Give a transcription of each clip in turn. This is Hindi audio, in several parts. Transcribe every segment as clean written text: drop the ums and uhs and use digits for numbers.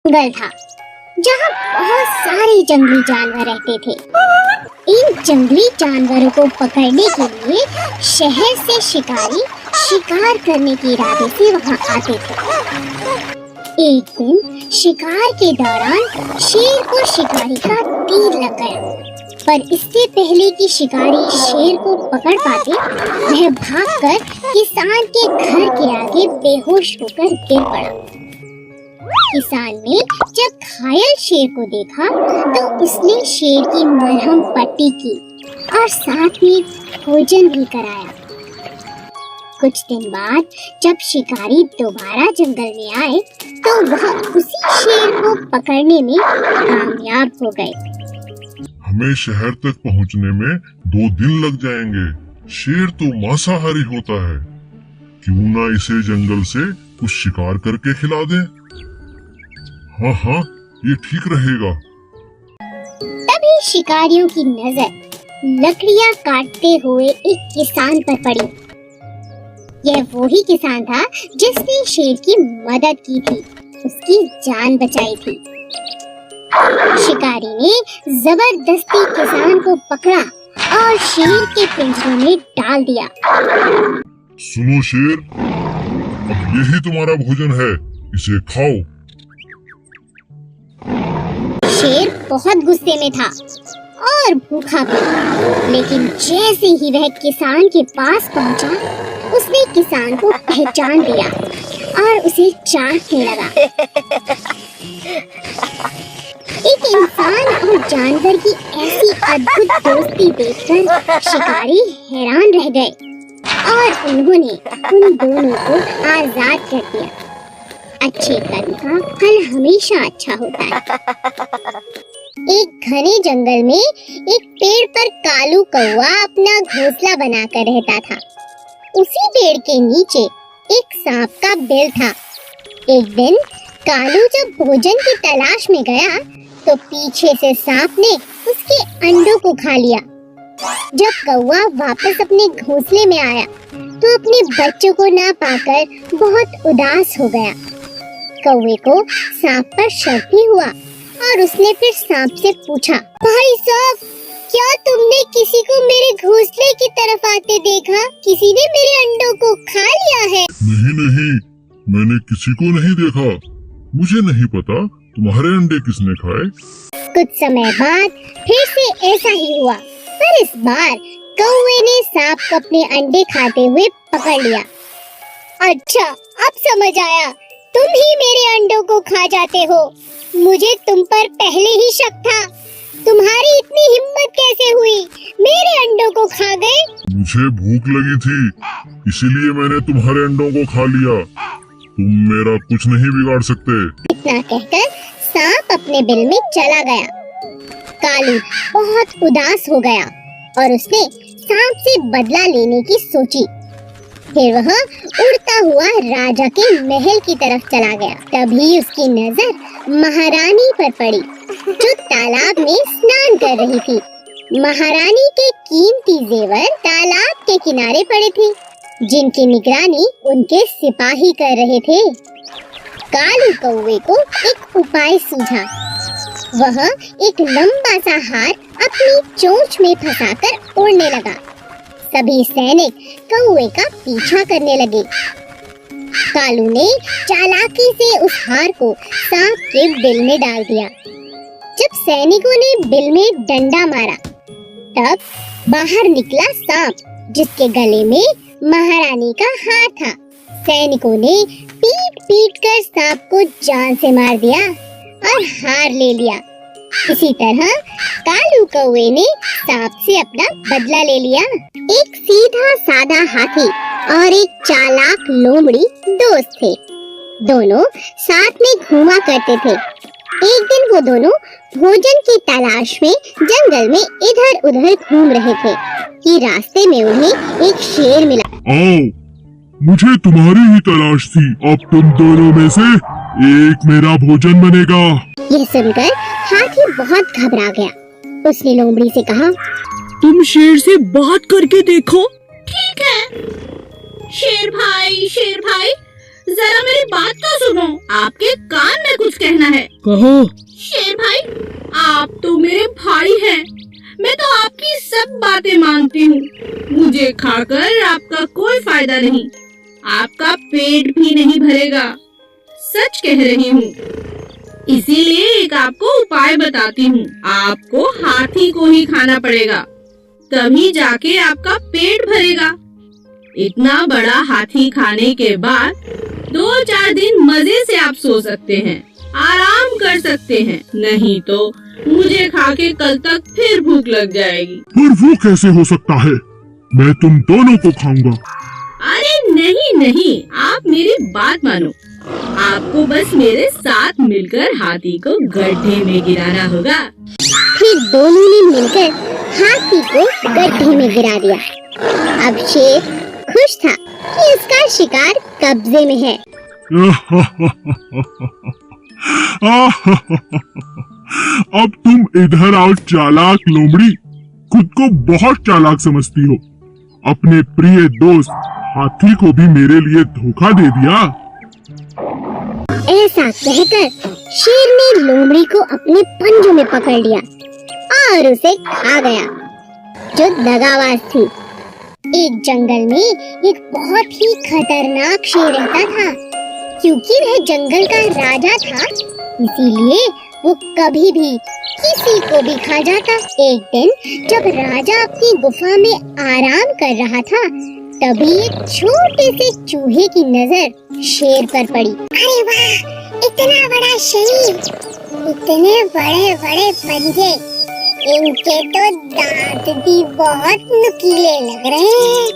जंगल था जहाँ बहुत सारे जंगली जानवर रहते थे। इन जंगली जानवरों को पकड़ने के लिए शहर से शिकारी शिकार करने के इरादे से वहाँ आते थे। एक दिन शिकार के दौरान शेर को शिकारी का तीर लग गया, पर इससे पहले कि शिकारी शेर को पकड़ पाते, वह भागकर किसान के घर के आगे बेहोश होकर गिर पड़ा। किसान ने जब घायल शेर को देखा तो उसने शेर की मरहम पट्टी की और साथ में भोजन भी कराया। कुछ दिन बाद जब शिकारी दोबारा जंगल में आए तो वह उसी शेर को पकड़ने में कामयाब हो गए। हमें शहर तक पहुंचने में 2 दिन लग जाएंगे। शेर तो मांसाहारी होता है, क्यों ना इसे जंगल से कुछ शिकार करके खिला दें। हाँ, ये ठीक रहेगा। तभी शिकारियों की नजर लकड़ियां काटते हुए एक किसान पर पड़ी। यह वही किसान था जिसने शेर की मदद की थी, उसकी जान बचाई थी। शिकारी ने जबरदस्ती किसान को पकड़ा और शेर के पिंजरे में डाल दिया। सुनो शेर, अब यही तुम्हारा भोजन है, इसे खाओ। शेर बहुत गुस्से में था और भूखा भी, लेकिन जैसे ही वह किसान के पास पहुंचा, उसने किसान को पहचान लिया और उसे चाटने लगा। एक इंसान और जानवर की ऐसी अद्भुत दोस्ती देखकर शिकारी हैरान रह गए और उन्होंने उन दोनों को आजाद कर दिया। अच्छे कर्म का फल हमेशा अच्छा होता है। एक घने जंगल में एक पेड़ पर कालू कौवा अपना घोंसला बनाकर रहता था। उसी पेड़ के नीचे एक सांप का बिल था। एक दिन कालू जब भोजन की तलाश में गया तो पीछे से सांप ने उसके अंडों को खा लिया। जब कौवा वापस अपने घोंसले में आया तो अपने बच्चों को ना पाकर बहुत उदास हो गया। कौवे को सांप पर शक भी हुआ और उसने फिर सांप से पूछा, भाई साहब, क्या तुमने किसी को मेरे घोंसले की तरफ आते देखा? किसी ने मेरे अंडों को खा लिया है? नहीं, मैंने किसी को नहीं देखा। मुझे नहीं पता तुम्हारे अंडे किसने खाए। कुछ समय बाद फिर से ऐसा ही हुआ, पर इस बार कौवे ने सांप को अपने अंडे खाते हुए पकड़ लिया। अच्छा, अब समझ आया, तुम ही मेरे अंडों को खा जाते हो। मुझे तुम पर पहले ही शक था। तुम्हारी इतनी हिम्मत कैसे हुई? मेरे अंडों को खा गए। मुझे भूख लगी थी, इसीलिए मैंने तुम्हारे अंडों को खा लिया। तुम मेरा कुछ नहीं बिगाड़ सकते। इतना कहकर सांप अपने बिल में चला गया। कालू बहुत उदास हो गया और उसने सांप से बदला लेने की सोची। फिर वह उड़ता हुआ राजा के महल की तरफ चला गया। तभी उसकी नजर महारानी पर पड़ी, जो तालाब में स्नान कर रही थी। महारानी के कीमती जेवर तालाब के किनारे पड़े थे, जिनकी निगरानी उनके सिपाही कर रहे थे। कालू कौवे को एक उपाय सूझा। वह एक लंबा सा हार अपनी चोंच में फंसाकर उड़ने लगा। सभी सैनिक कौवे का पीछा करने लगे। कालू ने चालाकी से उस हार को सांप के बिल में डाल दिया। जब सैनिकों ने बिल में डंडा मारा, तब बाहर निकला सांप, जिसके गले में महारानी का हार था। सैनिकों ने पीट कर सांप को जान से मार दिया और हार ले लिया। इसी तरह कालू कौवे ने सांप से अपना बदला ले लिया। एक सीधा सादा हाथी और एक चालाक लोमड़ी दोस्त थे। दोनों साथ में घूमा करते थे। एक दिन वो दोनों भोजन की तलाश में जंगल में इधर उधर घूम रहे थे कि रास्ते में उन्हें एक शेर मिला। आओ, मुझे तुम्हारी ही तलाश थी। अब तुम दोनों में से एक मेरा भोजन बनेगा। यह सुनकर हाथी बहुत घबरा गया। उसने लोमड़ी से कहा, तुम शेर से बात करके देखो। ठीक है। शेर भाई, जरा मेरी बात तो सुनो, आपके कान में कुछ कहना है। कहो। शेर भाई, आप तो मेरे भाई हैं। मैं तो आपकी सब बातें मानती हूँ। मुझे खाकर आपका कोई फायदा नहीं, आपका पेट भी नहीं भरेगा, सच कह रही हूँ। इसीलिए एक आपको उपाय बताती हूँ। आपको हाथी को ही खाना पड़ेगा, तभी जाके आपका पेट भरेगा। इतना बड़ा हाथी खाने के बाद 2-4 दिन मजे से आप सो सकते हैं, आराम कर सकते हैं। नहीं तो मुझे खा के कल तक फिर भूख लग जाएगी। पर वो कैसे हो सकता है? मैं तुम दोनों को खाऊंगा। अरे नहीं नहीं, आप मेरी बात मानो। आपको बस मेरे साथ मिलकर हाथी को गड्ढे में गिराना होगा। फिर दोनों ने मिलकर हाथी को गड्ढे में गिरा दिया। अब शेर खुश था कि उसका शिकार कब्जे में है। अब तुम इधर आओ चालाक लोमड़ी, खुद को बहुत चालाक समझती हो। अपने प्रिय दोस्त हाथी को भी मेरे लिए धोखा दे दिया। ऐसा कहकर शेर ने लोमड़ी को अपने पंजों में पकड़ लिया और उसे खा गया। जो दगाबाज थी। एक जंगल में एक बहुत ही खतरनाक शेर रहता था। क्योंकि वह जंगल का राजा था, इसीलिए वो कभी भी किसी को भी खा जाता। एक दिन जब राजा अपनी गुफा में आराम कर रहा था, तभी एक छोटे से चूहे की नजर शेर पर पड़ी। अरे वाह, इतना बड़ा शरीर, इतने बड़े बड़े पंजे, इनके तो दांत भी बहुत नुकीले लग रहे हैं।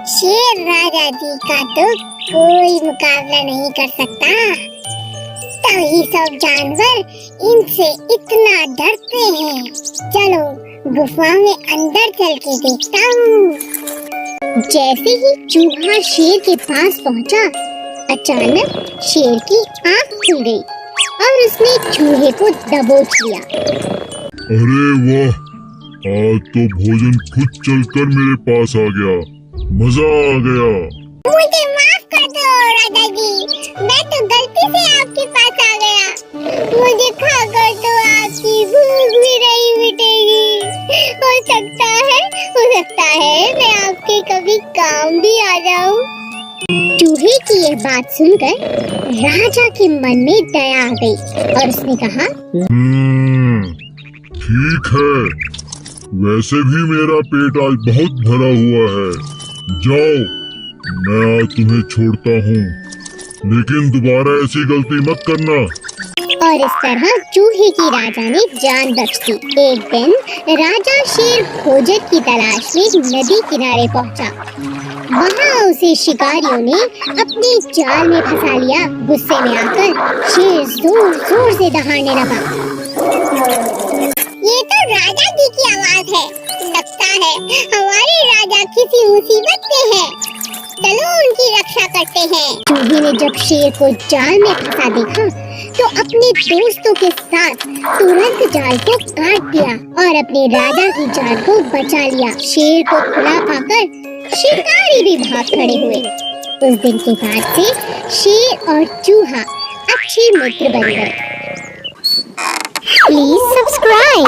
शेर राजा जी का तो कोई मुकाबला नहीं कर सकता। तभी सब जानवर इनसे इतना डरते हैं। चलो गुफा में अंदर चल के देखता हूँ। जैसे ही चूहा शेर के पास पहुँचा, अचानक शेर की आँख खुल गई और उसने चूहे को दबोच लिया। अरे वाह, आज तो भोजन खुद चलकर मेरे पास आ गया, मजा आ गया। मुझे माफ कर दो राजा जी, मैं तो गलती से आपके पास आ गया। मुझे खाकर तो आपकी भूख भी नहीं मिटेगी। हो सकता है मैं आपके कभी काम भी आ जाऊं। चूहे की ये बात सुनकर राजा के मन में दया आ गई और उसने कहा, ठीक है, वैसे भी मेरा पेट आज बहुत भरा हुआ है। जाओ, मैं आज तुम्हें छोड़ता हूँ, लेकिन दोबारा ऐसी गलती मत करना। और इस तरह चूहे की राजा ने जान बख्श दी। एक दिन राजा शेर भोजन की तलाश में नदी किनारे पहुँचा। वहाँ उसे शिकारियों ने अपने जाल में फंसा लिया। गुस्से में आकर शेर जोर जोर से दहाड़ने लगा। ये तो राजा जी की आवाज है। लगता है हमारे राजा किसी मुसीबत में है। चलो उनकी रक्षा करते हैं। चूहे ने जब शेर को जाल में फंसा देखा, तो अपने दोस्तों के साथ तुरंत जाल को काट दिया और अपने राजा की जान को बचा लिया। शेर को खुला पाकर शिकारी भी भाग खड़े हुए। उस दिन के बाद से शेर और चूहा अच्छे मित्र बन गए। Please subscribe.